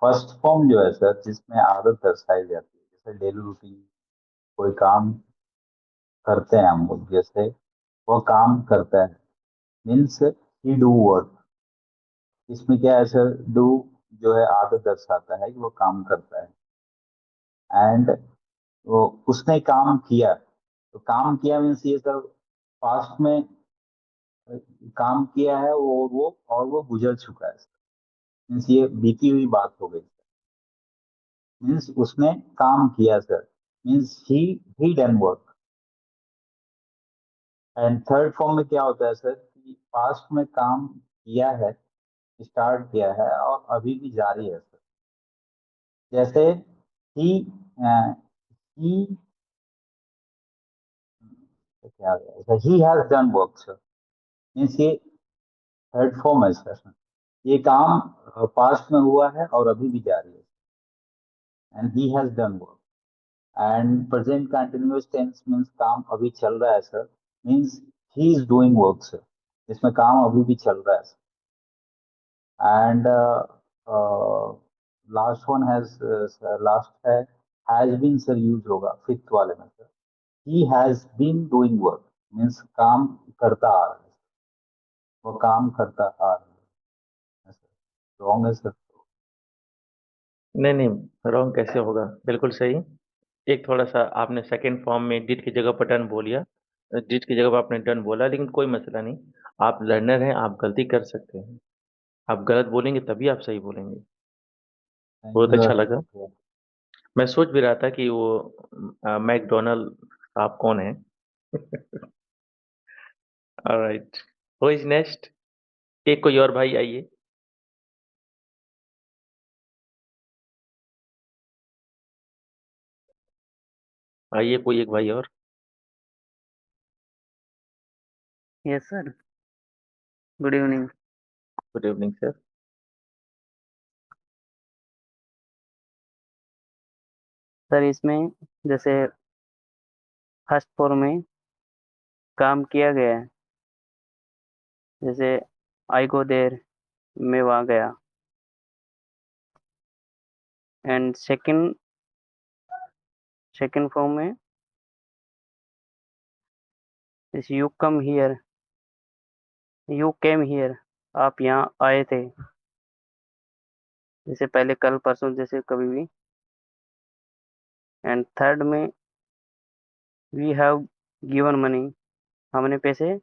फर्स्ट फॉर्म जो है सर, जिसमें आदत दर्शाई जाती है, जैसे डेली रूटीन, कोई काम करते हैं हम लोग, जैसे वो काम करता है, मीन्स ही डू वर्क। इसमें क्या है सर, डू जो है आदत दर्शाता है कि वो काम करता है, एंड वो उसने काम किया। तो काम किया मीन्स ये सर पास्ट में काम किया है, वो गुजर चुका है, मीन्स ये बीती हुई बात हो गई, मीन्स उसने काम किया sir, means he done work. And third form में क्या होता है सर कि पास्ट में काम किया है, स्टार्ट किया है और अभी भी जारी है सर। जैसे ही ही क्या ही has done work sir, means ये थर्ड फॉर्म है सर। ये काम पास्ट में हुआ है और अभी भी जारी है, and he has done work. And present continuous tense means काम अभी चल रहा है sir, means he is doing work sir, इसमें काम अभी भी चल रहा है sir. And last one has, last है हैज बीन सर, यूज होगा फिफ्थ वाले में sir. He has been doing work, means काम करता आ रहा है, वो काम करता आ रहा है सर। रॉन्ग है सर। नहीं नहीं, रॉन्ग कैसे होगा, बिल्कुल सही। एक थोड़ा सा आपने सेकंड फॉर्म में डिड की जगह पर डन बोल दिया, डिड की जगह पर आपने डन बोला, लेकिन कोई मसला नहीं। आप लर्नर हैं, आप गलती कर सकते हैं। आप गलत बोलेंगे तभी आप सही बोलेंगे। थैंक बहुत यू अच्छा सर। लगा। मैं सोच भी रहा था कि वो मैकडोनल्ड आप कौन है। Alright, who is next? एक कोई और भाई आइए। आइए कोई एक भाई और। Yes sir, good evening. Good evening sir. Sir इसमें जैसे फर्स्ट फॉर्म में काम किया गया है, जैसे आई गो देर, मैं वहाँ गया। एंड सेकंड फॉर्म में जैसे you come here, you came here, आप यहाँ आए थे। जैसे पहले कल परसों जैसे कभी भी। एंड थर्ड में वी हैव गिवन मनी, हमने पैसे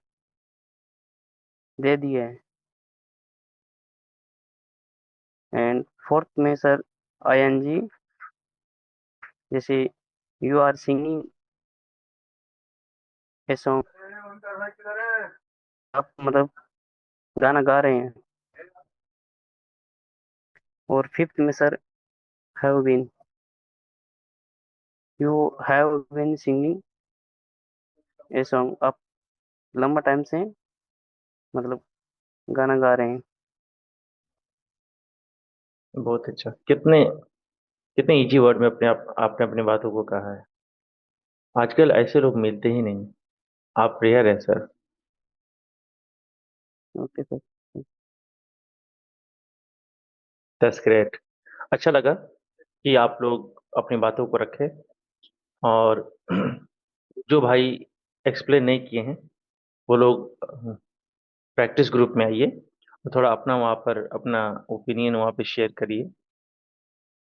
दे दिए हैं। एंड फोर्थ में सर आई एन जी, जैसे you are singing a song, आप मतलब गाना गा रहे हैं। और फिफ्थ में sir have been, you have been singing a song, आप लंबा टाइम से मतलब गाना गा रहे हैं। बहुत अच्छा। कितने कितने इजी वर्ड में अपने आप आपने अपनी बातों को कहा है। आजकल ऐसे लोग मिलते ही नहीं। आप रेयर हैं sir. Okay sir. That's great. अच्छा लगा कि आप लोग अपनी बातों को रखे। और जो भाई एक्सप्लेन नहीं किए हैं वो लोग प्रैक्टिस ग्रुप में आइए, थोड़ा अपना वहाँ पर अपना ओपिनियन वहाँ पे शेयर करिए।